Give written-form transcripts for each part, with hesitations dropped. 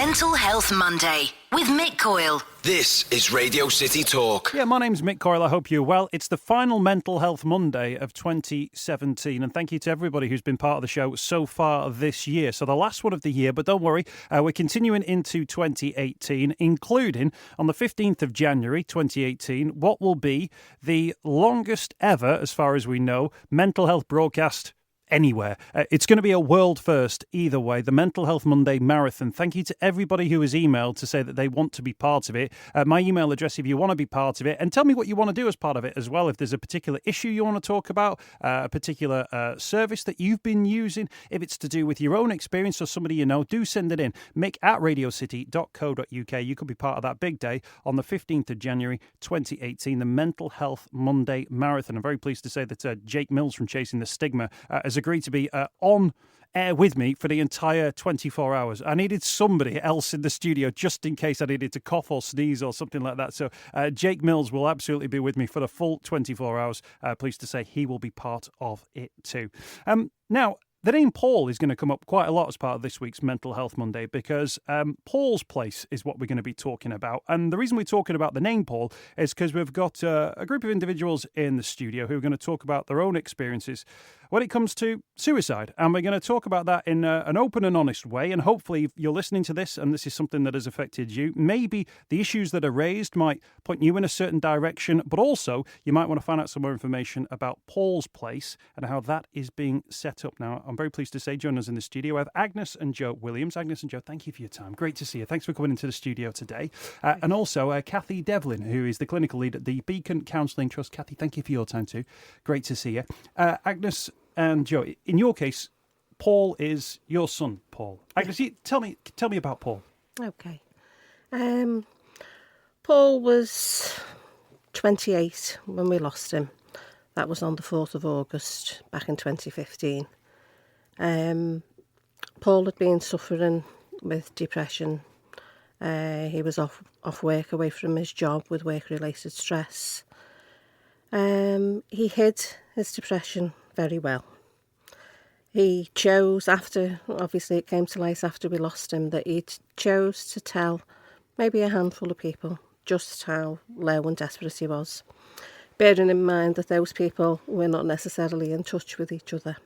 Mental Health Monday with Mick Coyle. This is Radio City Talk. Yeah, my name's Mick Coyle. I hope you're well. It's the final Mental Health Monday of 2017, and thank you to everybody who's been part of the show so far this year. So the last one of the year, but don't worry, we're continuing into 2018, including on the 15th of January 2018, what will be the longest ever, as far as we know, mental health broadcast anywhere. It's going to be a world first either way, the Mental Health Monday Marathon. Thank you to everybody who has emailed to say that they want to be part of it. My email address if you want to be part of it, and tell me what you want to do as part of it as well. If there's a particular issue you want to talk about, a particular service that you've been using, if it's to do with your own experience or somebody you know, do send it in. mick@radiocity.co.uk. You could be part of that big day on the 15th of January 2018, the Mental Health Monday Marathon. I'm very pleased to say that Jake Mills from Chasing the Stigma has agreed to be on air with me for the entire 24 hours. I needed somebody else in the studio just in case I needed to cough or sneeze or something like that. So Jake Mills will absolutely be with me for the full 24 hours. Pleased to say he will be part of it too. Now, the name Paul is going to come up quite a lot as part of this week's Mental Health Monday because Paul's Place is what we're going to be talking about. And the reason we're talking about the name Paul is because we've got a group of individuals in the studio who are going to talk about their own experiences when it comes to suicide. And we're going to talk about that in an open and honest way. And hopefully, if you're listening to this and this is something that has affected you, maybe the issues that are raised might point you in a certain direction, but also you might want to find out some more information about Paul's Place and how that is being set up. Now, I'm very pleased to say, joining us in the studio, we have Agnes and Joe Williams. Agnes and Joe, thank you for your time. Great to see you. Thanks for coming into the studio today. And also Kathy Devlin, who is the clinical lead at the Beacon Counselling Trust. Kathy, thank you for your time too. Great to see you. Agnes and Joe, in your case, Paul is your son, Paul. Agnes, tell me about Paul. Okay. Paul was 28 when we lost him. That was on the 4th of August back in 2015. Paul had been suffering with depression. He was off work, away from his job with work-related stress. He hid his depression very well. He chose, obviously it came to light after we lost him, that he chose to tell maybe a handful of people just how low and desperate he was, bearing in mind that those people were not necessarily in touch with each other.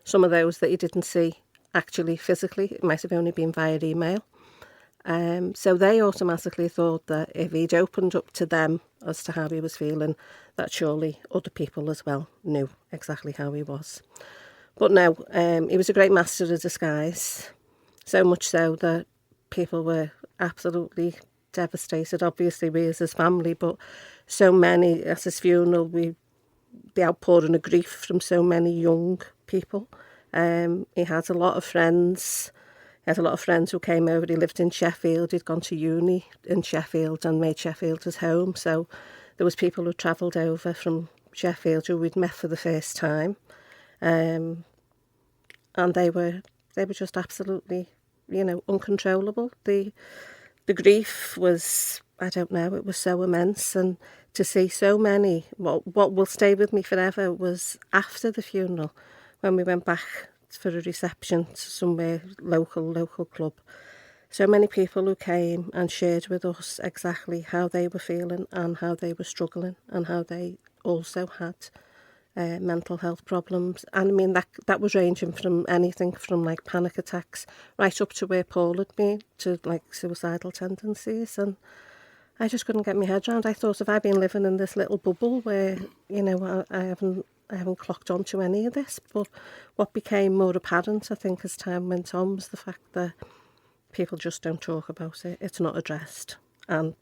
Some of those that he didn't see actually physically, it might have only been via email. So they automatically thought that if he'd opened up to them as to how he was feeling, that surely other people as well knew exactly how he was. But no, he was a great master of disguise, so much so that people were absolutely devastated. Obviously, we as his family, but so many at his funeral, the outpouring of grief from so many young people. He had a lot of friends. He had a lot of friends who came over. He lived in Sheffield. He'd gone to uni in Sheffield and made Sheffield his home. So there was people who travelled over from Sheffield who we'd met for the first time, and they were just absolutely, uncontrollable. The grief was, I don't know, it was so immense, and to see so many. What will stay with me forever was after the funeral, when we went back for a reception to somewhere local club. So many people who came and shared with us exactly how they were feeling and how they were struggling and how they also had mental health problems. And I mean, that was ranging from anything from like panic attacks right up to where Paul had been, to like suicidal tendencies. And I just couldn't get my head around. I thought, have I been living in this little bubble where, I haven't clocked on to any of this? But what became more apparent, I think, as time went on, was the fact that people just don't talk about it. It's not addressed. And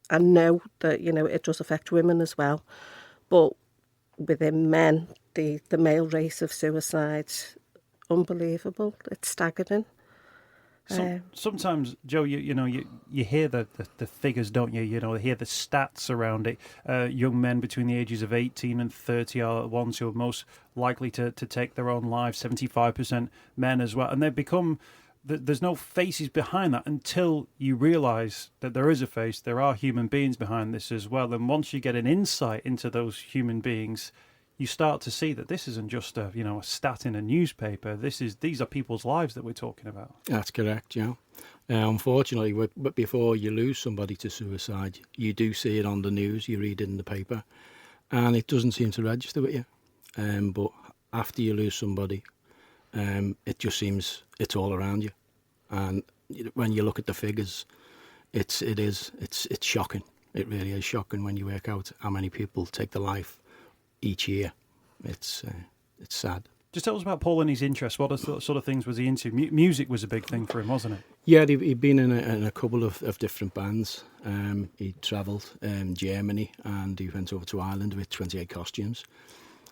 I know that, it does affect women as well. But within men, the male rate of suicide, unbelievable. It's staggering. Sometimes, Joe, you hear the figures, don't you? You hear the stats around it. Young men between the ages of 18 and 30 are the ones who are most likely to take their own lives. 75% men as well, and they become. There's no faces behind that until you realise that there is a face. There are human beings behind this as well, and once you get an insight into those human beings, you start to see that this isn't just a stat in a newspaper. These are people's lives that we're talking about. That's correct, Joe. Unfortunately, but before you lose somebody to suicide, you do see it on the news, you read it in the paper, and it doesn't seem to register with you. But after you lose somebody, it just seems it's all around you. And when you look at the figures, it's shocking. It really is shocking when you work out how many people take their life each year. It's sad. Just tell us about Paul and his interests. What sort of things was he into? Music was a big thing for him, wasn't it? Yeah, he'd been in a couple of different bands. He travelled Germany, and he went over to Ireland with 28 Costumes.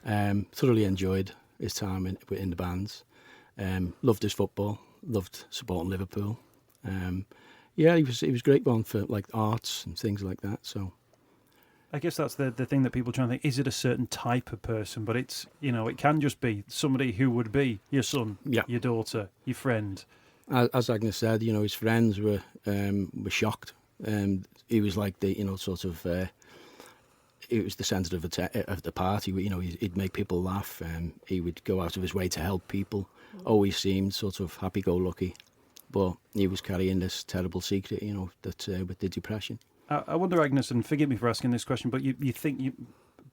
Thoroughly enjoyed his time in the bands. Loved his football. Loved supporting Liverpool. Yeah, he was a great one for like arts and things like that. So I guess that's the thing that people try and think, is it a certain type of person? But it's, it can just be somebody who would be your son, your daughter, your friend. As Agnes said, his friends were shocked. He was like he was the centre of the party. He'd make people laugh. He would go out of his way to help people. Always seemed sort of happy-go-lucky. But he was carrying this terrible secret, that with the depression. I wonder, Agnes, and forgive me for asking this question, but you think,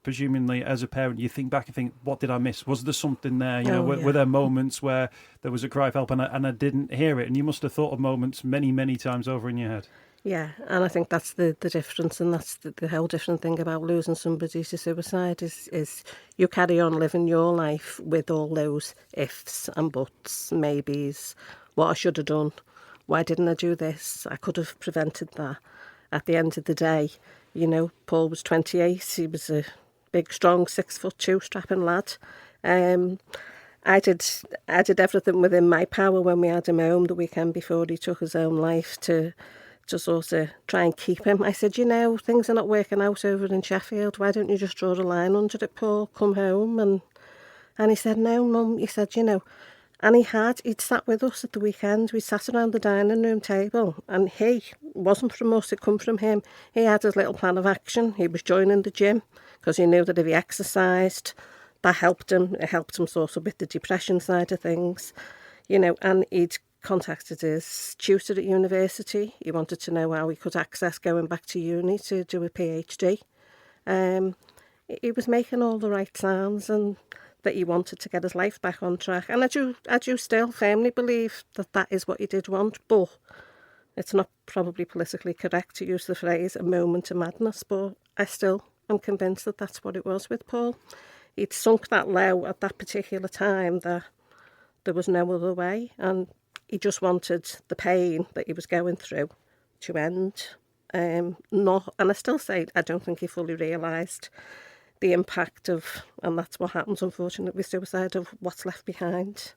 presumably as a parent, you think back and think, what did I miss? Was there something there? Were there moments where there was a cry for help and I didn't hear it? And you must have thought of moments many, many times over in your head. Yeah, and I think that's the difference, and that's the whole different thing about losing somebody to suicide is you carry on living your life with all those ifs and buts, maybes, what I should have done, why didn't I do this, I could have prevented that. At the end of the day, Paul was 28, he was a big, strong, 6'2" strapping lad. I did everything within my power when we had him home the weekend before he took his own life to sort of try and keep him. I said, things are not working out over in Sheffield. Why don't you just draw a line under it, Paul? Come home. And he said, no, Mum. He said, and he'd sat with us at the weekend. We sat around the dining room table, and he wasn't from us, it come from him. He had his little plan of action. He was joining the gym because he knew that if he exercised, that helped him. It helped him sort of with the depression side of things, and he'd contacted his tutor at university. He wanted to know how he could access going back to uni to do a PhD. He was making all the right sounds, and that he wanted to get his life back on track. And I do still firmly believe that is what he did want, but it's not probably politically correct to use the phrase a moment of madness, but I still am convinced that that's what it was with Paul. He'd sunk that low at that particular time that there was no other way, and he just wanted the pain that he was going through to end. And I still say I don't think he fully realised the impact of, and that's what happens unfortunately with suicide, of what's left behind.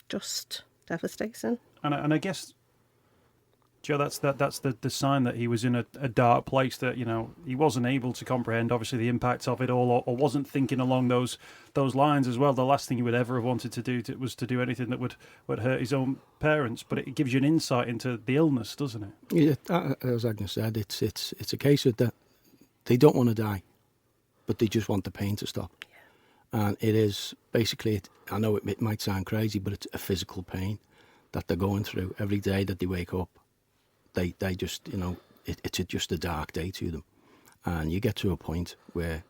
Just devastating. And I guess, Joe, that's the sign that he was in a dark place, that he wasn't able to comprehend obviously the impact of it all, or wasn't thinking along those lines as well. The last thing he would ever have wanted to do was to do anything that would hurt his own parents. But it gives you an insight into the illness, doesn't it? Yeah, as Agnes said, it's a case of that they don't want to die, but they just want the pain to stop. Yeah. And it is basically, I know it might sound crazy, but it's a physical pain that they're going through every day that they wake up. They just, it's just a dark day to them. And you get to a point where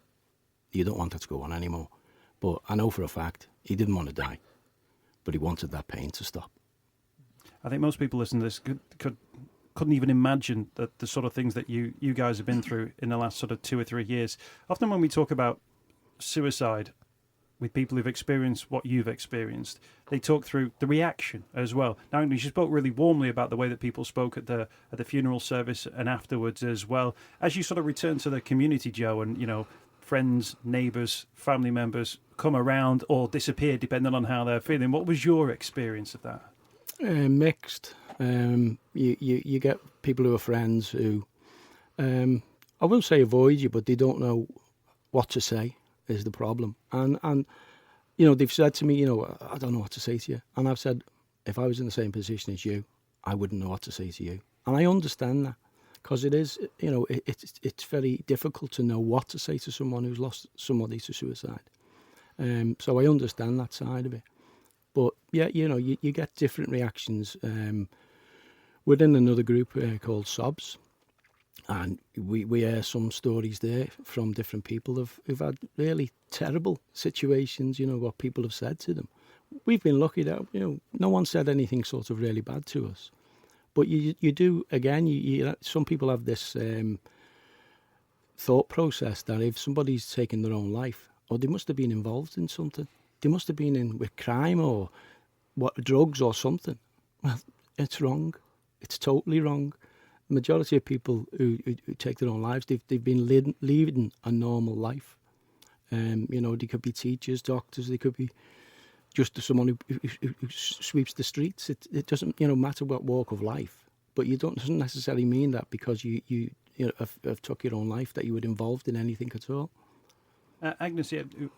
you don't want that to go on anymore. But I know for a fact he didn't want to die, but he wanted that pain to stop. I think most people listening to this couldn't even imagine that the sort of things that you guys have been through in the last sort of 2 or 3 years. Often when we talk about suicide with people who've experienced what you've experienced, they talk through the reaction as well. Now, you spoke really warmly about the way that people spoke at the funeral service and afterwards as well. As you sort of return to the community, Joe, and friends, neighbours, family members come around or disappear depending on how they're feeling, what was your experience of that? Mixed. You get people who are friends who, I won't say avoid you, but they don't know what to say is the problem. And they've said to me, I don't know what to say to you. And I've said, if I was in the same position as you, I wouldn't know what to say to you. And I understand that, because it is, it's very difficult to know what to say to someone who's lost somebody to suicide. So I understand that side of it. But yeah, you get different reactions. Within another group called SOBs, and we hear some stories there from different people who've had really terrible situations, what people have said to them. We've been lucky that, no one said anything sort of really bad to us. But you do, again, some people have this thought process that if somebody's taken their own life, or they must have been involved in something, they must have been in with crime or drugs or something. Well, it's wrong. It's totally wrong. The majority of people who take their own lives, they've been leading a normal life. They could be teachers, doctors, they could be just someone who sweeps the streets. It doesn't matter what walk of life. But doesn't necessarily mean that because you have took your own life that you were involved in anything at all. Agnes, you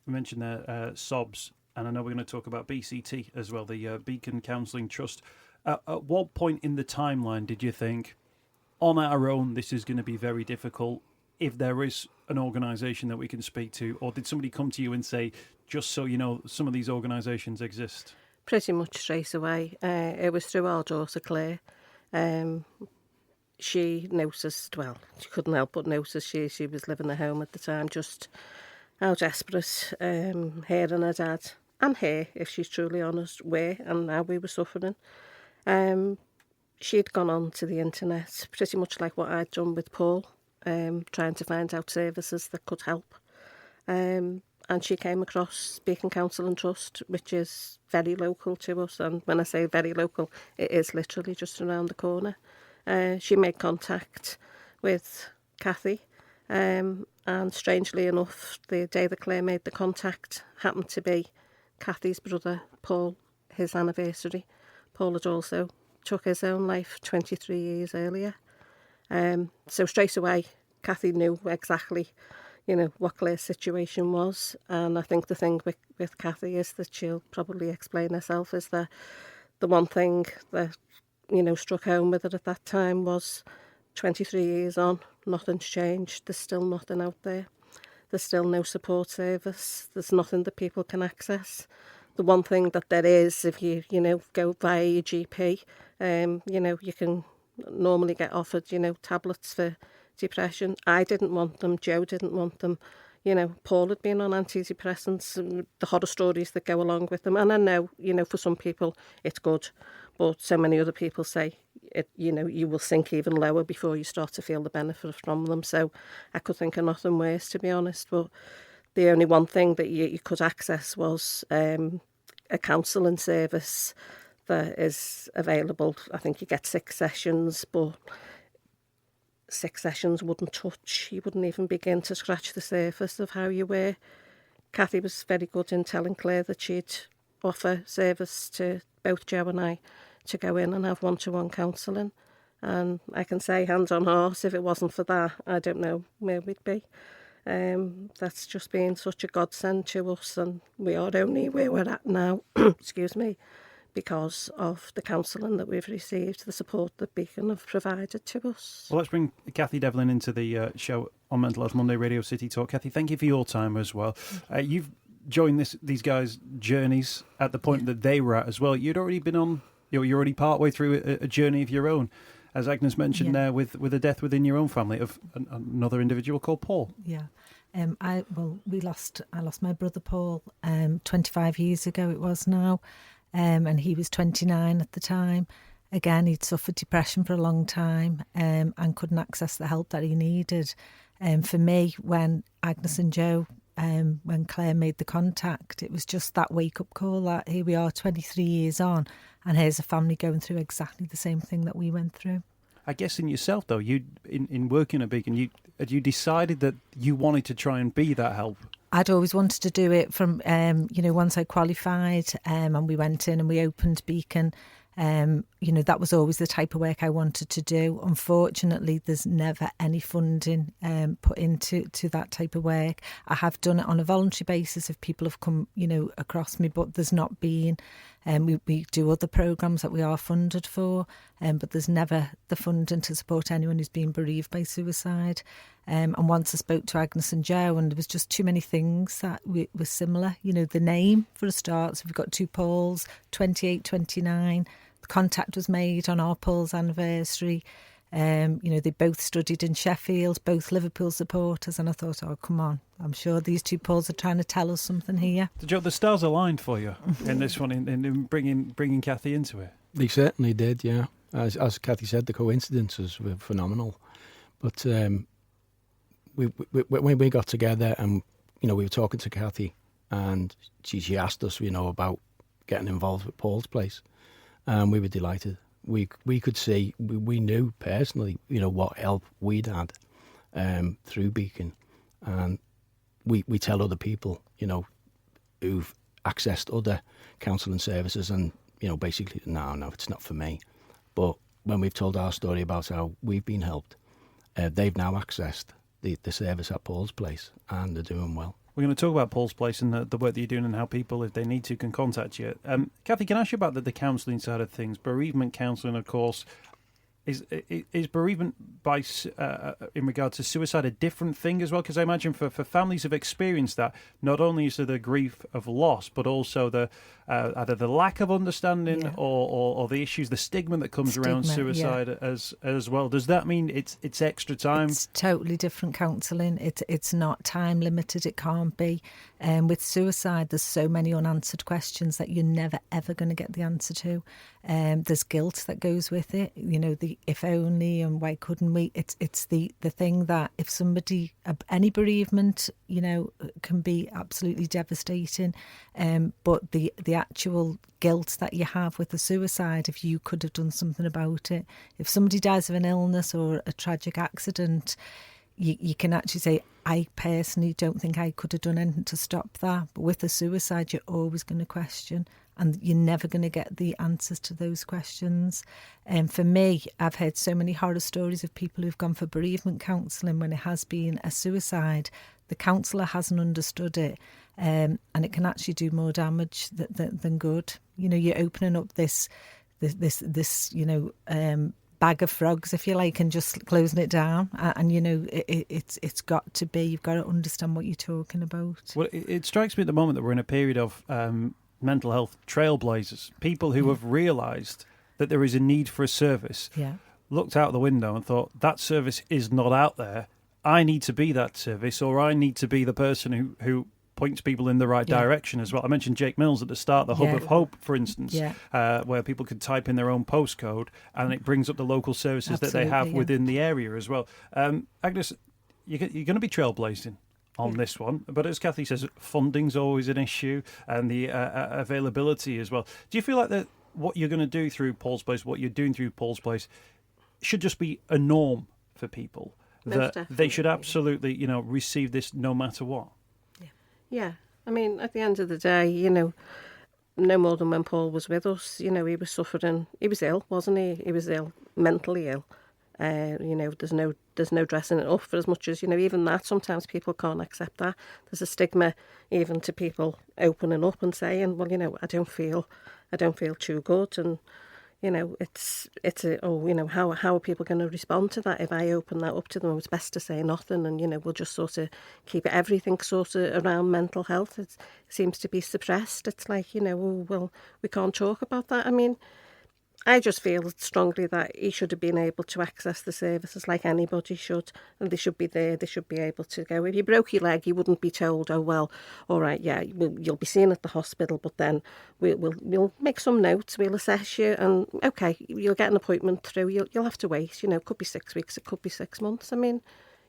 mentioned there SOBs, and I know we're going to talk about BCT as well, the Beacon Counselling Trust. At what point in the timeline did you think, on our own, this is going to be very difficult, if there is an organisation that we can speak to? Or did somebody come to you and say, just so you know, some of these organisations exist? Pretty much straight away. It was through our daughter Claire. She noticed, she couldn't help but notice she was living at home at the time, just how desperate her and her dad, and her, if she's truly honest, were, and how we were suffering. She'd gone on to the internet, pretty much like what I'd done with Paul, trying to find out services that could help. And she came across Beacon Counselling Trust, which is very local to us. And when I say very local, it is literally just around the corner. She made contact with Kathy, and strangely enough, the day that Claire made the contact happened to be Kathy's brother, Paul, his anniversary. Paul had also took his own life 23 years earlier. So straight away, Kathy knew exactly, what Claire's situation was. And I think the thing with Kathy is that she'll probably explain herself, is that the one thing that, struck home with her at that time was 23 years on, nothing's changed. There's still nothing out there. There's still no support service. There's nothing that people can access. The one thing that there is, if you, go via your GP, you can normally get offered, tablets for depression. I didn't want them. Joe didn't want them. Paul had been on antidepressants, and the horror stories that go along with them. And I know, for some people it's good, but so many other people say, you will sink even lower before you start to feel the benefit from them. So I could think of nothing worse, to be honest. But the only one thing that you could access was a counselling service that is available. I think you get 6 sessions, but 6 sessions wouldn't touch. You wouldn't even begin to scratch the surface of how you were. Kathy was very good in telling Claire that she'd offer service to both Joe and I to go in and have one-to-one counselling. And I can say, hand on heart, if it wasn't for that, I don't know where we'd be. That's just been such a godsend to us, and we are only where we're at now, excuse me, because of the counselling that we've received, the support that Beacon have provided to us. Well, let's bring Kathy Devlin into the show on Mental Health Monday Radio City Talk. Kathy, thank you for your time as well. You've joined these guys' journeys at the point that they were at as well. You'd already been on, you're already partway through a journey of your own, as Agnes mentioned there, with a death within your own family of another individual called Paul. Yeah. I lost my brother Paul 25 years ago it was now, and he was 29 at the time. Again, he'd suffered depression for a long time and couldn't access the help that he needed. For me, when Agnes and Joe, when Claire made the contact, it was just that wake-up call that here we are 23 years on, and here's a family going through exactly the same thing that we went through. I guess in yourself, though, in working at Beacon, you decided that you wanted to try and be that help. I'd always wanted to do it from, once I qualified and we went in and we opened Beacon, that was always the type of work I wanted to do. Unfortunately, there's never any funding put into that type of work. I have done it on a voluntary basis if people have come, across me, but there's not been. We do other programmes that we are funded for, but there's never the funding to support anyone who's been bereaved by suicide. And once I spoke to Agnes and Joe, and there was just too many things that were similar. You know, the name, for a start. So we've got two Pauls, 28, 29. The contact was made on our Paul's anniversary. You know, they both studied in Sheffield, both Liverpool supporters, and I thought, oh, come on, I'm sure these two Pauls are trying to tell us something here. Joe, the stars aligned for you in this one, in bringing Kathy into it. They certainly did, yeah. As Kathy said, the coincidences were phenomenal. But when we got together, and you know, we were talking to Kathy, and she asked us, you know, about getting involved with Paul's Place, and we were delighted. We could see, we knew personally, you know, what help we'd had through Beacon, and we tell other people, you know, who've accessed other counselling services, and you know, basically, no, it's not for me. But when we've told our story about how we've been helped, they've now accessed the service at Paul's Place, and they're doing well. We're going to talk about Paul's Place and the work that you're doing and how people, if they need to, can contact you. Kathy, can I ask you about the counselling side of things? Bereavement counselling, of course, is bereavement in regard to suicide a different thing as well? Because I imagine for families who've experienced that, not only is there the grief of loss, but also the either the lack of understanding or the issues, the stigma that comes around suicide as well. Does that mean it's extra time? It's totally different counselling. It's not time limited. It can't be. With suicide, there's so many unanswered questions that you're never ever going to get the answer to. There's guilt that goes with it. You know, the if only and why couldn't we? It's the thing that if somebody, any bereavement, you know, can be absolutely devastating. But the actual guilt that you have with the suicide, if you could have done something about it. If somebody dies of an illness or a tragic accident, you can actually say, I personally don't think I could have done anything to stop that. But with the suicide, you're always going to question, and you're never going to get the answers to those questions. And for me, I've heard so many horror stories of people who've gone for bereavement counselling when it has been a suicide. The counsellor hasn't understood it, and it can actually do more damage than good. You know, you're opening up this you know, bag of frogs, if you like, and just closing it down. And you know, it's got to be. You've got to understand what you're talking about. Well, it strikes me at the moment that we're in a period of mental health trailblazers, people who have realised that there is a need for a service. Looked out the window and thought, that service is not out there. I need to be that service, or I need to be the person who points people in the right direction as well. I mentioned Jake Mills at the start, the Hub of Hope, for instance, where people can type in their own postcode and it brings up the local services that they have within the area as well. Agnes, you're going to be trailblazing on this one, but as Kathy says, funding's always an issue, and the availability as well. Do you feel like that what you're going to do through Paul's Place, what you're doing through Paul's Place, should just be a norm for people? That they should absolutely, you know, receive this no matter what. Yeah. I mean, at the end of the day, you know, no more than when Paul was with us, you know, he was suffering. He was ill, wasn't he? He was ill, mentally ill. You know, there's no dressing it up for as much as, you know, even that, sometimes people can't accept that. There's a stigma even to people opening up and saying, well, you know, I don't feel too good, and you know, it's you know, how are people going to respond to that if I open that up to them? It's best to say nothing, and you know, we'll just sort of keep everything sort of around mental health. It seems to be suppressed. It's like, you know, well, we can't talk about that. I mean, I just feel strongly that he should have been able to access the services like anybody should, and they should be there. They should be able to go. If you broke your leg, you wouldn't be told, oh, well, all right, yeah, you'll be seen at the hospital, but then we'll make some notes, we'll assess you, and okay, you'll get an appointment through. You'll have to wait. You know, it could be 6 weeks, it could be 6 months. I mean,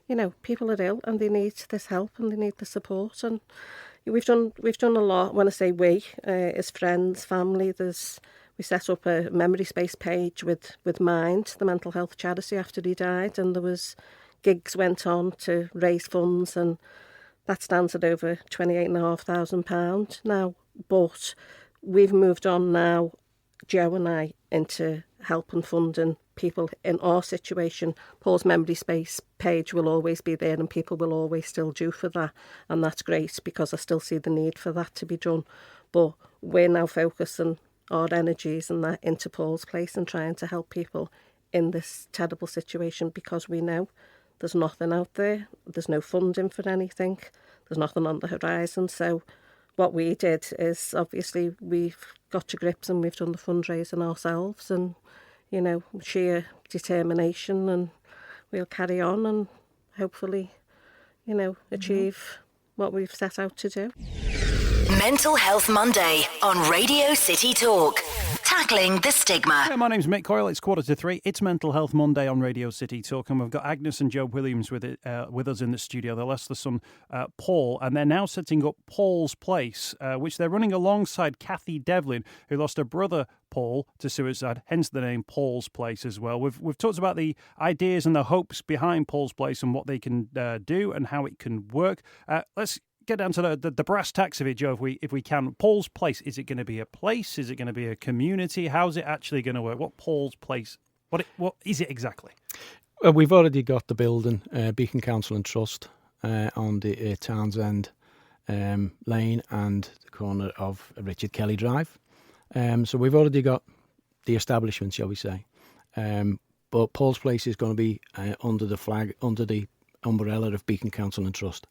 you know, people are ill and they need this help and they need the support, and we've done a lot. When I say we, as friends, family, we set up a memory space page with Mind, the mental health charity, after he died, and there was gigs went on to raise funds, and that stands at over £28,500 now. But we've moved on now, Joe and I, into helping funding people in our situation. Paul's memory space page will always be there, and people will always still do for that, and that's great because I still see the need for that to be done. But we're now focusing our energies and that into Paul's Place and trying to help people in this terrible situation, because we know there's nothing out there. There's no funding for anything. There's nothing on the horizon. So what we did is, obviously, we've got to grips and we've done the fundraising ourselves, and, you know, sheer determination, and we'll carry on and hopefully, you know, achieve what we've set out to do. Mental Health Monday on Radio City Talk. Tackling the stigma. Yeah, my name's Mick Coyle. It's 2:45. It's Mental Health Monday on Radio City Talk, and we've got Agnes and Joe Williams with us in the studio. They lost their son, Paul, and they're now setting up Paul's Place, which they're running alongside Kathy Devlin, who lost her brother, Paul, to suicide, hence the name Paul's Place as well. We've talked about the ideas and the hopes behind Paul's Place and what they can do and how it can work. Let's get down to the brass tacks of it, Joe, if we can. Paul's Place, is it going to be a place? Is it going to be a community? How's it actually going to work? What Paul's Place, what is it exactly? Well, we've already got the building, Beacon Counselling Trust, on the Townsend Lane and the corner of Richard Kelly Drive. So we've already got the establishment, shall we say. But Paul's Place is going to be under the umbrella of Beacon Counselling Trust.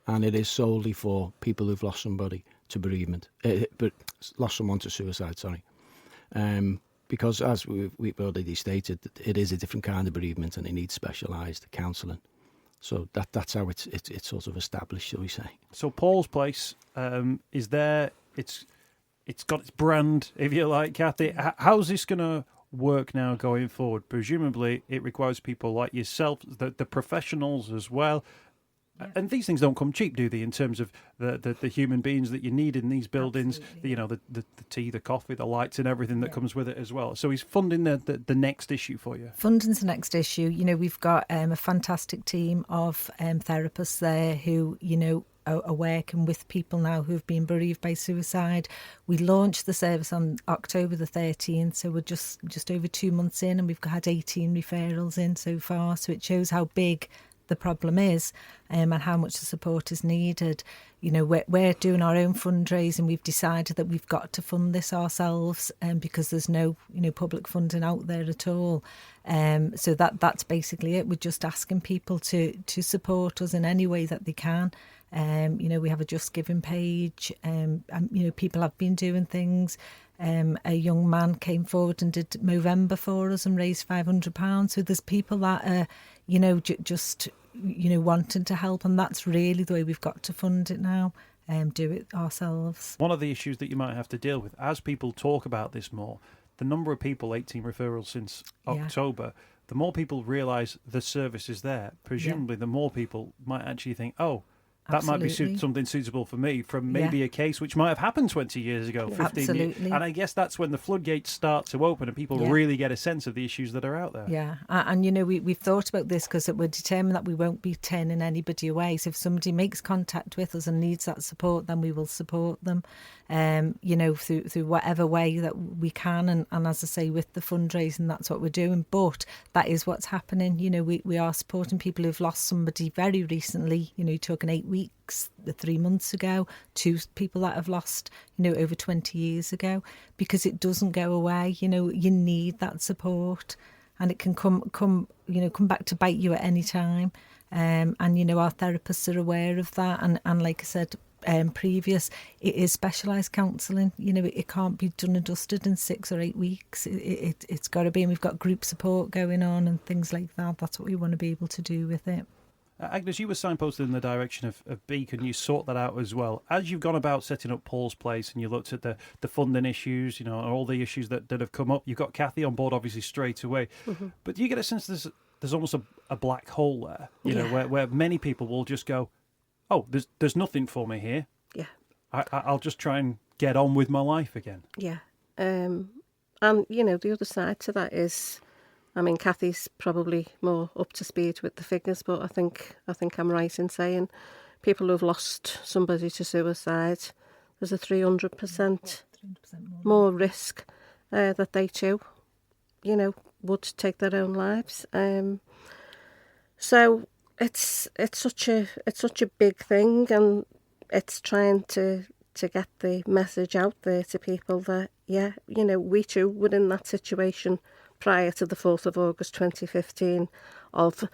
And it is solely for people who've lost somebody to bereavement, but lost someone to suicide, because as we've already stated, it is a different kind of bereavement and it needs specialised counselling. So that's how it's sort of established, shall we say. So Paul's Place is there, it's got its brand, if you like, Kathy. How's this going to work now going forward? Presumably it requires people like yourself, the professionals as well. Yeah. And these things don't come cheap, do they, in terms of the human beings that you need in these buildings, the tea, the coffee, the lights and everything that comes with it as well. So he's funding the next issue for you. Funding's the next issue. You know, we've got a fantastic team of therapists there who, you know, are working with people now who've been bereaved by suicide. We launched the service on October the 13th, so we're just over 2 months in, and we've had 18 referrals in so far. So it shows how big the problem is, and how much the support is needed. You know, we're doing our own fundraising. We've decided that we've got to fund this ourselves, because there's no, you know, public funding out there at all. So that's basically it. We're just asking people to support us in any way that they can. You know, we have a Just Giving page. You know, people have been doing things. A young man came forward and did Movember for us and raised £500. So there's people that are, you know, just, you know, wanting to help, and that's really the way we've got to fund it now. Do it ourselves. One of the issues that you might have to deal with, as people talk about this more, the number of people, 18 referrals since October, the more people realise the service is there. Presumably, the more people might actually think, oh, that Absolutely. might be something suitable for me from maybe a case which might have happened 20 years ago, 15 Absolutely. years. And I guess that's when the floodgates start to open and people really get a sense of the issues that are out there. Yeah, and you know, we've thought about this because we're determined that we won't be turning anybody away. So if somebody makes contact with us and needs that support, then we will support them, you know, through whatever way that we can. And as I say, with the fundraising, that's what we're doing. But that is what's happening. You know, we are supporting people who've lost somebody very recently. You know, it took an 8 weeks, 3 months ago, to people that have lost, you know, over 20 years ago, because it doesn't go away. You know, you need that support, and it can come back to bite you at any time. And you know, our therapists are aware of that, and like I said previous, it is specialised counselling. You know, it can't be done and dusted in 6 or 8 weeks. It's got to be, and we've got group support going on and things like that. That's what we want to be able to do with it. Agnes, you were signposted in the direction of Beacon. You sort that out as well. As you've gone about setting up Paul's Place and you looked at the funding issues, you know, and all the issues that have come up, you've got Kathy on board obviously straight away. Mm-hmm. But do you get a sense there's almost a black hole there, you know, where many people will just go, oh, there's nothing for me here. Yeah. I'll just try and get on with my life again. Yeah. And, you know, the other side to that is, I mean, Kathy's probably more up to speed with the figures, but I think I'm right in saying people who've lost somebody to suicide, there's a 300% more risk that they too, you know, would take their own lives. So it's such a big thing, and it's trying to get the message out there to people that, yeah, you know, we too were in that situation prior to the 4th of August 2015 of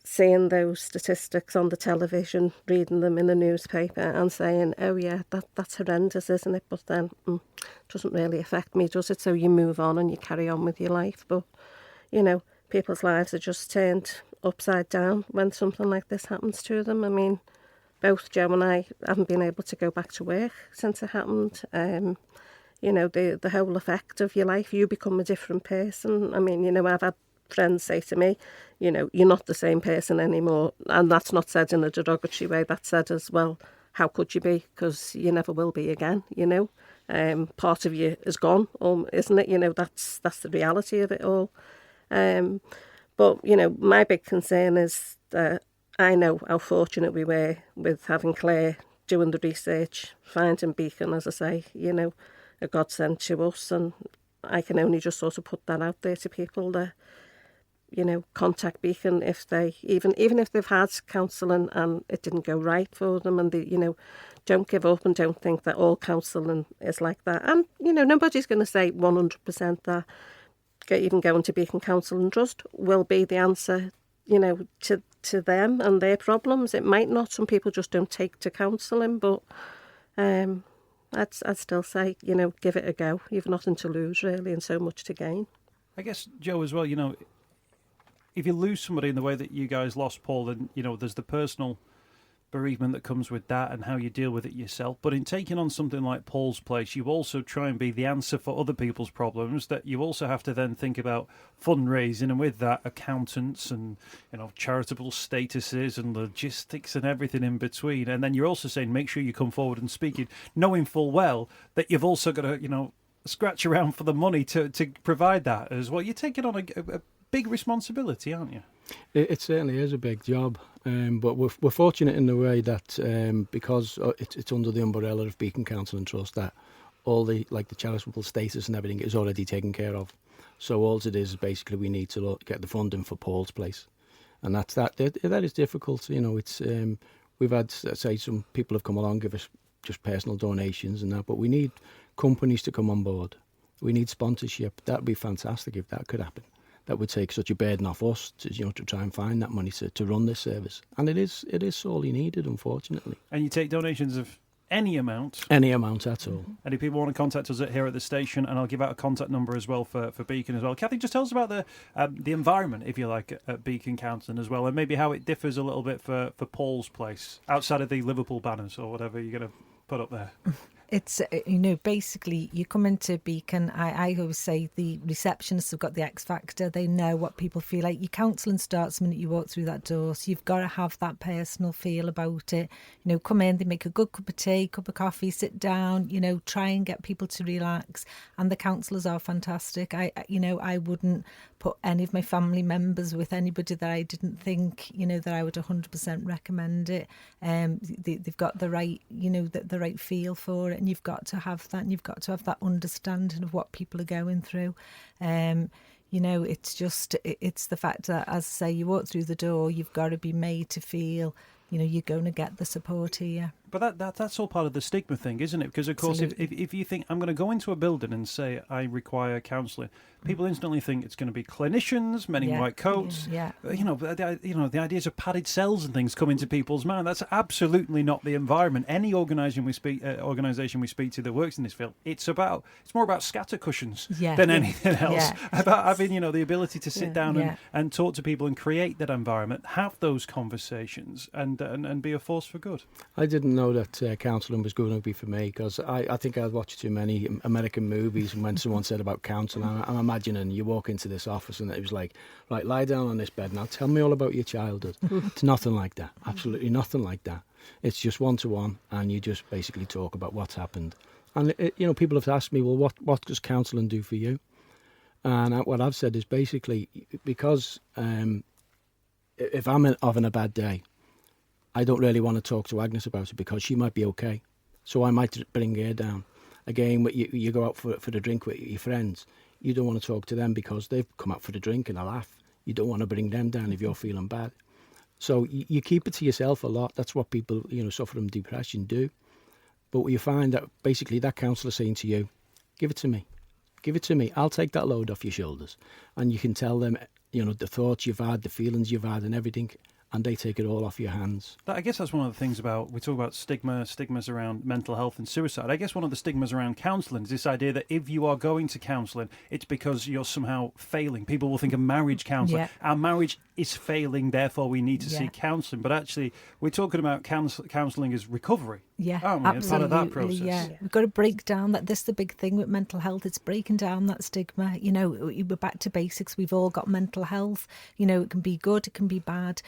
seeing those statistics on the television, reading them in the newspaper and saying, oh yeah, that's horrendous, isn't it? But then it doesn't really affect me, does it? So you move on and you carry on with your life. But, you know, people's lives are just turned upside down when something like this happens to them. I mean, both Joe and I haven't been able to go back to work since it happened. You know, the whole effect of your life, you become a different person. I mean, you know, I've had friends say to me, you know, you're not the same person anymore. And that's not said in a derogatory way. That's said as, well, how could you be? Because you never will be again, you know. Part of you is gone, isn't it? You know, that's the reality of it all. But, you know, my big concern is that I know how fortunate we were with having Claire doing the research, finding Beacon, as I say, you know, a godsend to us. And I can only just sort of put that out there to people that, you know, contact Beacon if they, even if they've had counselling and it didn't go right for them, and they, you know, don't give up and don't think that all counselling is like that. And, you know, nobody's going to say 100% that even going to Beacon Counselling Trust will be the answer, you know, to them and their problems. It might not. Some people just don't take to counselling, but I'd still say, you know, give it a go. You've nothing to lose, really, and so much to gain. I guess, Joe, as well, you know, if you lose somebody in the way that you guys lost Paul, then, you know, there's the personal bereavement that comes with that and how you deal with it yourself. But in taking on something like Paul's place, you also try and be the answer for other people's problems, that you also have to then think about fundraising, and with that, accountants and, you know, charitable statuses and logistics and everything in between. And then you're also saying, make sure you come forward and speak it, knowing full well that you've also got to, you know, scratch around for the money to provide that as well. You're taking on a big responsibility, aren't you? It certainly is a big job, but we're fortunate in the way that because it's under the umbrella of Beacon Counselling Trust, that all the charitable status and everything is already taken care of. So all it is basically we need to get the funding for Paul's place, and that is difficult. You know, it's we've had, say, some people have come along, give us just personal donations and that, but we need companies to come on board. We need sponsorship. That'd be fantastic if that could happen. That would take such a burden off us to, you know, to try and find that money to run this service. And it is sorely needed, unfortunately. And you take donations of any amount? Any amount at all. And if people want to contact us here at the station, and I'll give out a contact number as well for Beacon as well. Kathy, just tell us about the environment, if you like, at Beacon Counselling as well, and maybe how it differs a little bit for Paul's place, outside of the Liverpool banners or whatever you're going to put up there. It's, you know, basically you come into Beacon, I always say the receptionists have got the X factor. They know what people feel like. Your counselling starts the minute you walk through that door, so you've got to have that personal feel about it. You know, come in, they make a good cup of tea, cup of coffee, sit down, you know, try and get people to relax. And the counsellors are fantastic. I wouldn't put any of my family members with anybody that I didn't think, you know, that I would 100% recommend it. They've got the right, you know, the right feel for it. And you've got to have that, and you've got to have that understanding of what people are going through. You know, it's the fact that, as I say, you walk through the door, you've got to be made to feel, you know, you're going to get the support here. But that's all part of the stigma thing, isn't it? Because, of course, if you think, I'm going to go into a building and say I require counselling, people instantly think it's going to be clinicians, men in white coats. Yeah. You know, the ideas of padded cells and things come into people's mind. That's absolutely not the environment. Any organisation we speak to that works in this field, it's more about scatter cushions than anything else. Yeah. About having, you know, the ability to sit down and talk to people and create that environment, have those conversations, and be a force for good. I didn't know that counselling was going to be for me, because I think I'd watched too many American movies, and when someone said about counselling, I'm imagining you walk into this office and it was like, right, lie down on this bed now, tell me all about your childhood. It's nothing like that, absolutely nothing like that. It's just one-to-one, and you just basically talk about what's happened. And you know, people have asked me, well, what does counselling do for you? And what I've said is basically, because if I'm having a bad day, I don't really want to talk to Agnes about it, because she might be okay. So I might bring her down. Again, you go out for a drink with your friends. You don't want to talk to them because they've come out for a drink and a laugh. You don't want to bring them down if you're feeling bad. So you keep it to yourself a lot. That's what people, you know, suffering from depression do. But you find that basically that counsellor saying to you, give it to me. Give it to me. I'll take that load off your shoulders. And you can tell them you know, the thoughts you've had, the feelings you've had and everything, and they take it all off your hands. I guess that's one of the things we talk about stigmas around mental health and suicide. I guess one of the stigmas around counselling is this idea that if you are going to counselling, it's because you're somehow failing. People will think of marriage counselling. Yeah. Our marriage is failing, therefore we need to seek counselling. But actually, we're talking about counselling as recovery. Yeah, aren't we? absolutely. As part of that process. Yeah. We've got to break down that. This is the big thing with mental health. It's breaking down that stigma. You know, we're back to basics. We've all got mental health. You know, it can be good, it can be bad.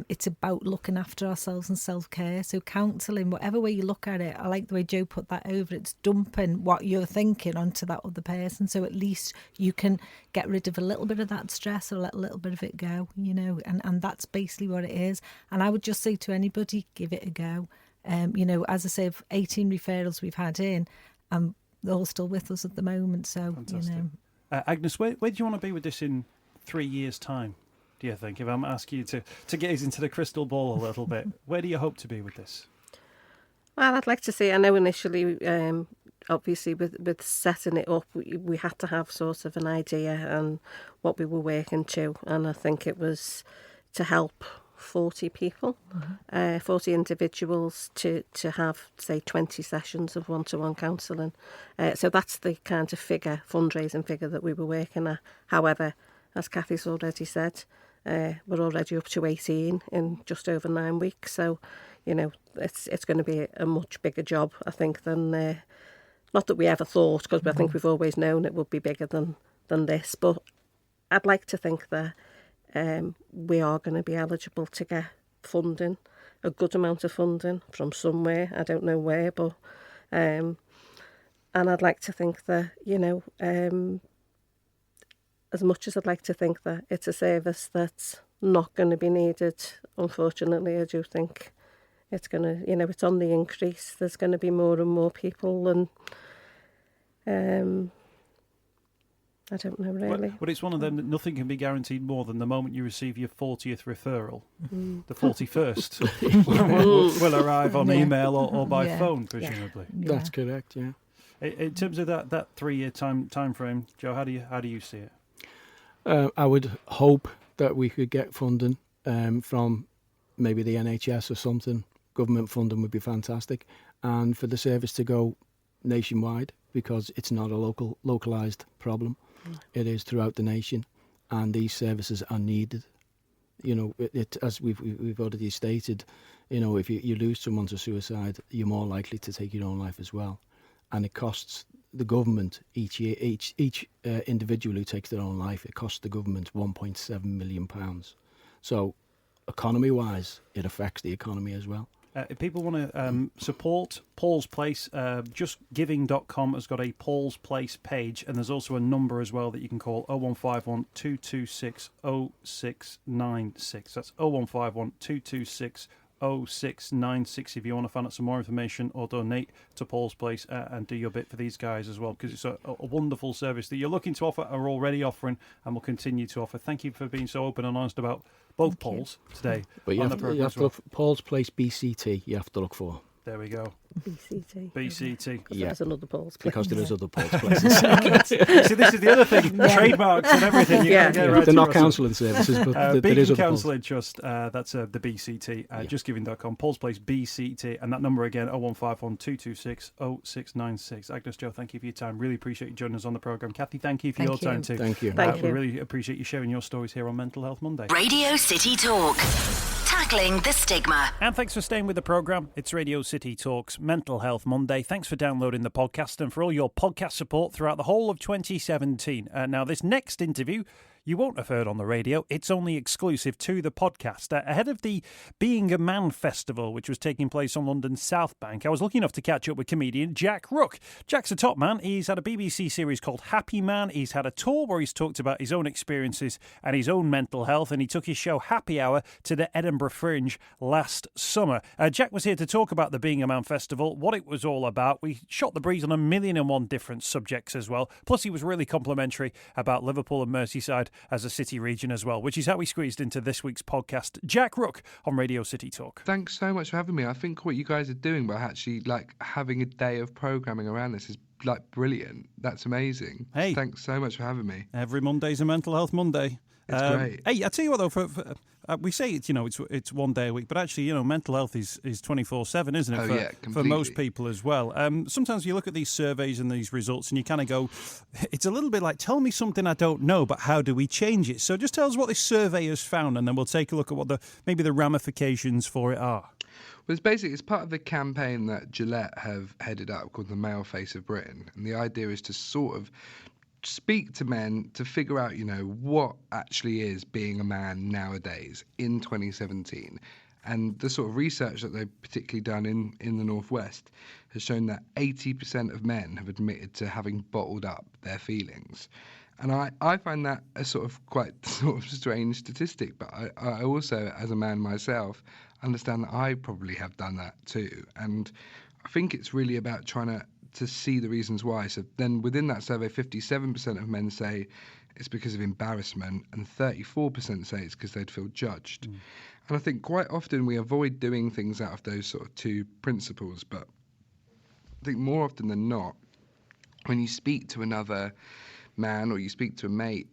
It's about looking after ourselves and self-care. So counselling, whatever way you look at it, I like the way Joe put that over. It's dumping what you're thinking onto that other person. So at least you can get rid of a little bit of that stress or let a little bit of it go, you know, and that's basically what it is. And I would just say to anybody, give it a go. You know, as I say, 18 referrals we've had in, they're all still with us at the moment. So, fantastic. You know. Agnes, where do you want to be with this in 3 years' time, do you think? If I'm asking you to gaze into the crystal ball a little bit, where do you hope to be with this? Well, I'd like to see, I know initially, obviously with setting it up, we had to have sort of an idea and what we were working to. And I think it was to help 40 people, 40 individuals to have, say, 20 sessions of one-to-one counselling. So that's the kind of fundraising figure that we were working at. However, as Kathy's already said, we're already up to 18 in just over 9 weeks. So, you know, it's going to be a much bigger job, I think, than, not that we ever thought, because I think we've always known it would be bigger than this. But I'd like to think that we are going to be eligible to get funding, a good amount of funding from somewhere. I don't know where, but and I'd like to think that, you know, as much as I'd like to think that it's a service that's not going to be needed, unfortunately, I do think it's going to, you know, it's on the increase. There's going to be more and more people, and I don't know, really. But it's one of them that nothing can be guaranteed more than the moment you receive your 40th referral. The 41st will arrive on email or by phone, presumably. Yeah. That's correct, yeah. In terms of that 3 year time frame, Joe, how do you see it? I would hope that we could get funding from maybe the NHS or something. Government funding would be fantastic. And for the service to go nationwide, because it's not a localised problem. It is throughout the nation, and these services are needed. You know, as we've already stated, you know, if you lose someone to suicide, you're more likely to take your own life as well, and it costs the government each year, each individual who takes their own life, it costs the government £1.7 million. So, economy-wise, it affects the economy as well. If people want to support Paul's Place, justgiving.com has got a Paul's Place page, and there's also a number as well that you can call 0151 226 0696. That's 0151 226 0696 if you want to find out some more information or donate to Paul's Place and do your bit for these guys as well, because it's a wonderful service that you're looking to offer, are already offering, and will continue to offer. Thank you for being so open and honest about both Pauls today. But you have to look for Paul's Place BCT. You have to look for. There we go. BCT. Yeah. There's another Paul's Place. Because there is other Paul's Places. See, this is the other thing. Trademarks and everything. They're not counselling services, but there is Beacon other Counselling Trust, that's the BCT, justgiving.com, Paul's Place BCT, and that number again, 0151 226 0696. Agnes, Joe, thank you for your time. Really appreciate you joining us on the programme. Kathy, thank you for your time too. Thank you. We really appreciate you sharing your stories here on Mental Health Monday. Radio City Talk. Tackling the stigma. And thanks for staying with the programme. It's Radio City Talk's Mental Health Monday. Thanks for downloading the podcast and for all your podcast support throughout the whole of 2017. Now, this next interview you won't have heard on the radio. It's only exclusive to the podcast. Ahead of the Being a Man Festival, which was taking place on London's South Bank, I was lucky enough to catch up with comedian Jack Rooke. Jack's a top man. He's had a BBC series called Happy Man. He's had a tour where he's talked about his own experiences and his own mental health, and he took his show Happy Hour to the Edinburgh Fringe last summer. Jack was here to talk about the Being a Man Festival, what it was all about. We shot the breeze on 1,001 different subjects as well. Plus, he was really complimentary about Liverpool and Merseyside as a city region as well, which is how we squeezed into this week's podcast. Jack Rooke on Radio City Talk. Thanks so much for having me. I think what you guys are doing by actually having a day of programming around this is brilliant. That's amazing. Hey, thanks so much for having me. Every Monday's a Mental Health Monday. It's great. Hey, I tell you what though, we say it's it's 1 day a week, but actually mental health is 24/7, isn't it? Oh, yeah, for most completely. people as well. Sometimes you look at these surveys and these results, and you kind of go, it's a little bit like, tell me something I don't know, but how do we change it? So just tell us what this survey has found, and then we'll take a look at what maybe the ramifications for it are. Well, it's part of the campaign that Gillette have headed up called the Male Face of Britain, and the idea is to sort of speak to men to figure out, what actually is being a man nowadays in 2017. And the sort of research that they've particularly done in the Northwest has shown that 80% of men have admitted to having bottled up their feelings. And I find that a sort of quite sort of strange statistic, but I also, as a man myself, understand that I probably have done that too. And I think it's really about trying to see the reasons why. So then within that survey, 57% of men say it's because of embarrassment and 34% say it's because they'd feel judged. And I think quite often we avoid doing things out of those sort of two principles, but I think more often than not, when you speak to another man or you speak to a mate,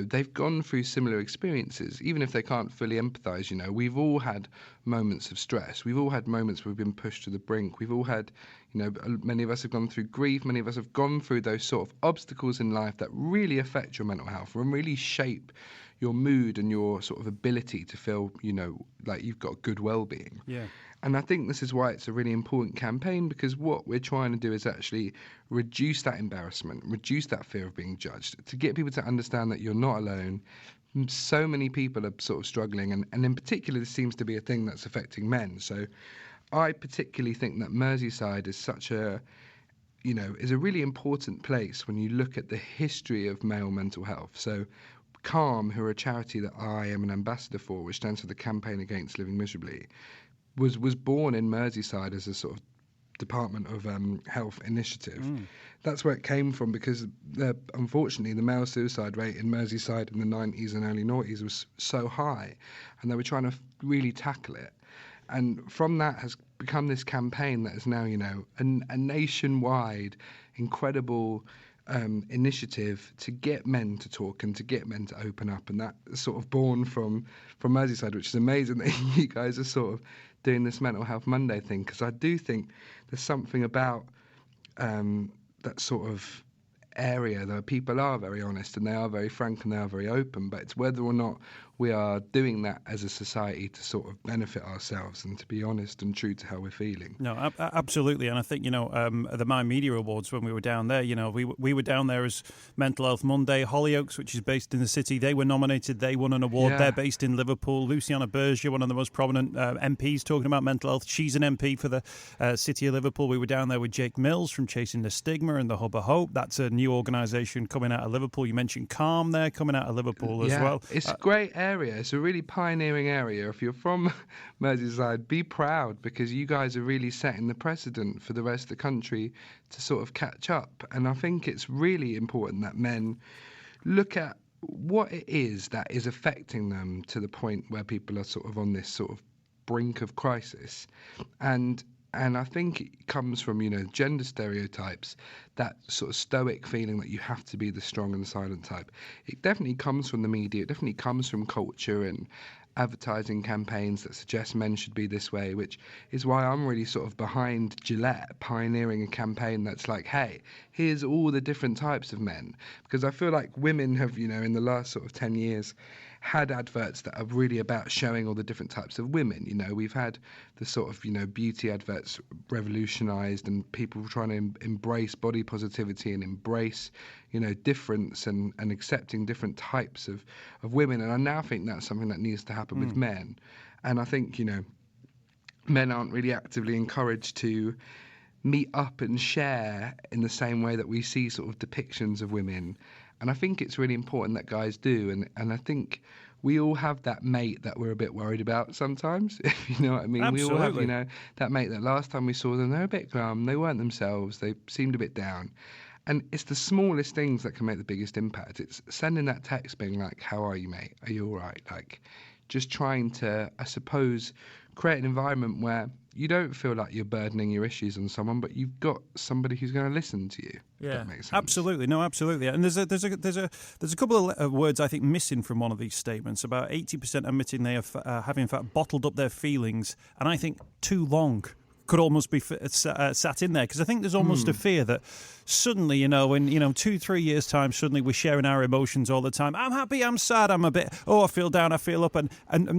they've gone through similar experiences, even if they can't fully empathise. We've all had moments of stress. We've all had moments where we've been pushed to the brink. We've all had, many of us have gone through grief. Many of us have gone through those sort of obstacles in life that really affect your mental health and really shape your mood and your sort of ability to feel, like you've got good well-being. Yeah. And I think this is why it's a really important campaign, because what we're trying to do is actually reduce that embarrassment, reduce that fear of being judged, to get people to understand that you're not alone. So many people are sort of struggling, and in particular, this seems to be a thing that's affecting men. So I particularly think that Merseyside is such a, is a really important place when you look at the history of male mental health. So CALM, who are a charity that I am an ambassador for, which stands for the Campaign Against Living Miserably, was born in Merseyside as a sort of Department of Health initiative. That's where it came from, because unfortunately the male suicide rate in Merseyside in the 90s and early noughties was so high, and they were trying to really tackle it. And from that has become this campaign that is now, a nationwide, incredible initiative to get men to talk and to get men to open up. And that's sort of born from Merseyside, which is amazing that you guys are sort of doing this Mental Health Monday thing, because I do think there's something about that sort of area that people are very honest and they are very frank and they are very open, but it's whether or not we are doing that as a society to sort of benefit ourselves and to be honest and true to how we're feeling. No, absolutely. And I think, the My Media Awards, when we were down there, we were down there as Mental Health Monday. Hollyoaks, which is based in the city, they were nominated. They won an award. Yeah. They're based in Liverpool. Luciana Berger, one of the most prominent MPs talking about mental health. She's an MP for the city of Liverpool. We were down there with Jake Mills from Chasing the Stigma and the Hub of Hope. That's a new organisation coming out of Liverpool. You mentioned CALM there, coming out of Liverpool as well. It's a great area. It's a really pioneering area. If you're from Merseyside, be proud, because you guys are really setting the precedent for the rest of the country to sort of catch up. And I think it's really important that men look at what it is that is affecting them to the point where people are sort of on this sort of brink of crisis. And I think it comes from, gender stereotypes, that sort of stoic feeling that you have to be the strong and silent type. It definitely comes from the media. It definitely comes from culture and advertising campaigns that suggest men should be this way, which is why I'm really sort of behind Gillette pioneering a campaign that's like, hey, here's all the different types of men. Because I feel like women have, in the last sort of 10 years, had adverts that are really about showing all the different types of women. We've had the sort of, beauty adverts revolutionised and people trying to embrace body positivity and embrace, difference and accepting different types of women. And I now think that's something that needs to happen with men. And I think, men aren't really actively encouraged to meet up and share in the same way that we see sort of depictions of women. And I think it's really important that guys do. And I think we all have that mate that we're a bit worried about sometimes, if you know what I mean. Absolutely. We all have, that mate that last time we saw them, they were a bit glum, they weren't themselves, they seemed a bit down. And it's the smallest things that can make the biggest impact. It's sending that text being like, how are you, mate? Are you all right? Like, just trying to, I suppose, create an environment where, you don't feel like you're burdening your issues on someone, but you've got somebody who's going to listen to you. Yeah, if that makes sense. Absolutely. No, absolutely. And there's a couple of words I think missing from one of these statements. About 80% admitting they have in fact bottled up their feelings, and I think too long could almost be sat in there, because I think there's almost a fear that suddenly, in 2-3 years' time, suddenly we're sharing our emotions all the time. I'm happy, I'm sad, I'm a bit, I feel down, I feel up, and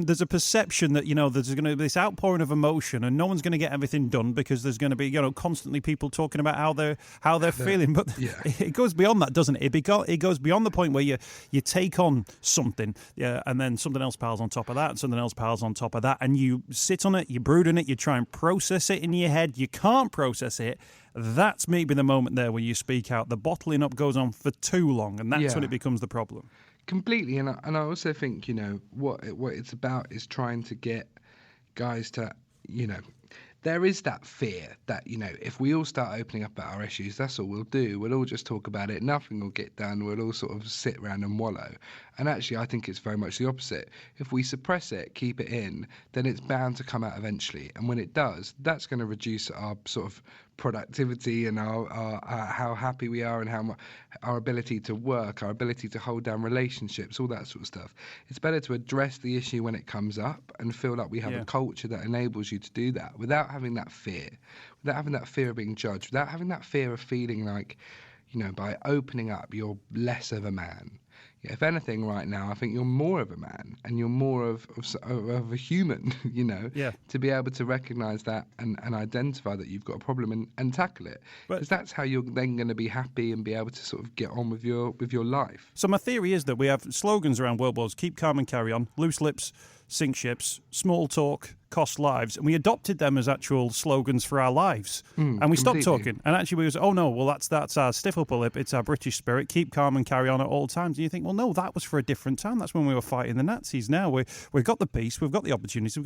there's a perception that, there's going to be this outpouring of emotion, and no one's going to get everything done because there's going to be, constantly people talking about how they're feeling. But it goes beyond that, doesn't it? It goes beyond the point where you take on something, and then something else piles on top of that, and something else piles on top of that, and you sit on it, you brood on it, you try and process it in your head, you can't process it. That's maybe the moment there where you speak out. The bottling up goes on for too long, and that's when it becomes the problem. Completely, and I also think, what it's about is trying to get guys to, there is that fear that, if we all start opening up about our issues, that's all we'll do. We'll all just talk about it. Nothing will get done. We'll all sort of sit around and wallow. And actually, I think it's very much the opposite. If we suppress it, keep it in, then it's bound to come out eventually. And when it does, that's going to reduce our sort of productivity and our how happy we are, and how our ability to work, our ability to hold down relationships, all that sort of stuff. It's better to address the issue when it comes up and feel like we have a culture that enables you to do that without having that fear, without having that fear of being judged, without having that fear of feeling like, by opening up, you're less of a man. If anything, right now, I think you're more of a man, and you're more of a human, to be able to recognise that and identify that you've got a problem and tackle it. Because that's how you're then going to be happy and be able to sort of get on with your life. So my theory is that we have slogans around World Wars: keep calm and carry on, loose lips sink ships, small talk cost lives, and we adopted them as actual slogans for our lives. And we stopped talking, and actually we was, that's our stiff upper lip, it's our British spirit, keep calm and carry on at all times. And you think, well, no, that was for a different time. That's when we were fighting the Nazis. Now we've got the peace, we've got the opportunities,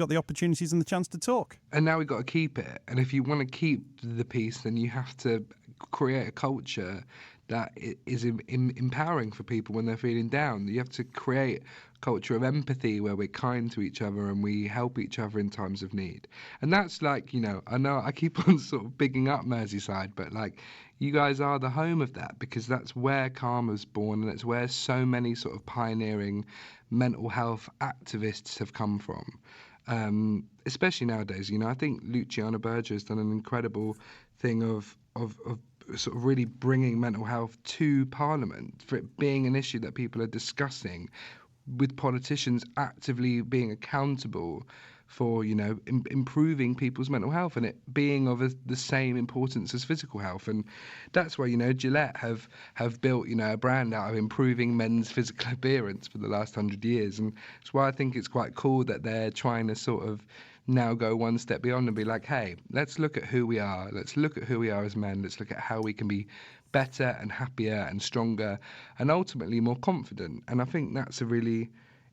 and the chance to talk. And now we've got to keep it. And if you want to keep the peace, then you have to create a culture that is empowering for people when they're feeling down. You have to create a culture of empathy where we're kind to each other and we help each other in times of need. And that's like, I know I keep on sort of bigging up Merseyside, but like, you guys are the home of that, because that's where Calm was born, and it's where so many sort of pioneering mental health activists have come from. Especially nowadays, I think Luciana Berger has done an incredible thing of sort of really bringing mental health to Parliament, for it being an issue that people are discussing, with politicians actively being accountable for, improving people's mental health, and it being of the same importance as physical health. And that's why, Gillette have built, a brand out of improving men's physical appearance for the last 100 years. And that's why I think it's quite cool that they're trying to sort of now go one step beyond and be like, hey, let's look at who we are. Let's look at who we are as men. Let's look at how we can be better and happier and stronger and ultimately more confident. And I think that's a really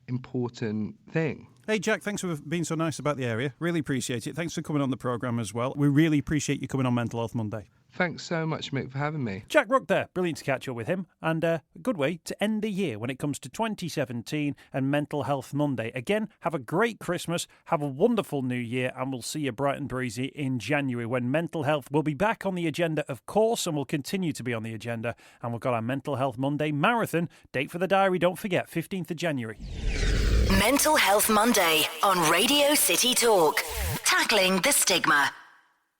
important thing. Hey, Jack, thanks for being so nice about the area. Really appreciate it. Thanks for coming on the programme as well. We really appreciate you coming on Mental Health Monday. Thanks so much, Mick, for having me. Jack Rooke there. Brilliant to catch up with him. And a good way to end the year when it comes to 2017 and Mental Health Monday. Again, have a great Christmas, have a wonderful New Year, and we'll see you bright and breezy in January when mental health will be back on the agenda, of course, and will continue to be on the agenda. And we've got our Mental Health Monday Marathon. Date for the diary, don't forget, 15th of January. Mental Health Monday on Radio City Talk. Tackling the stigma.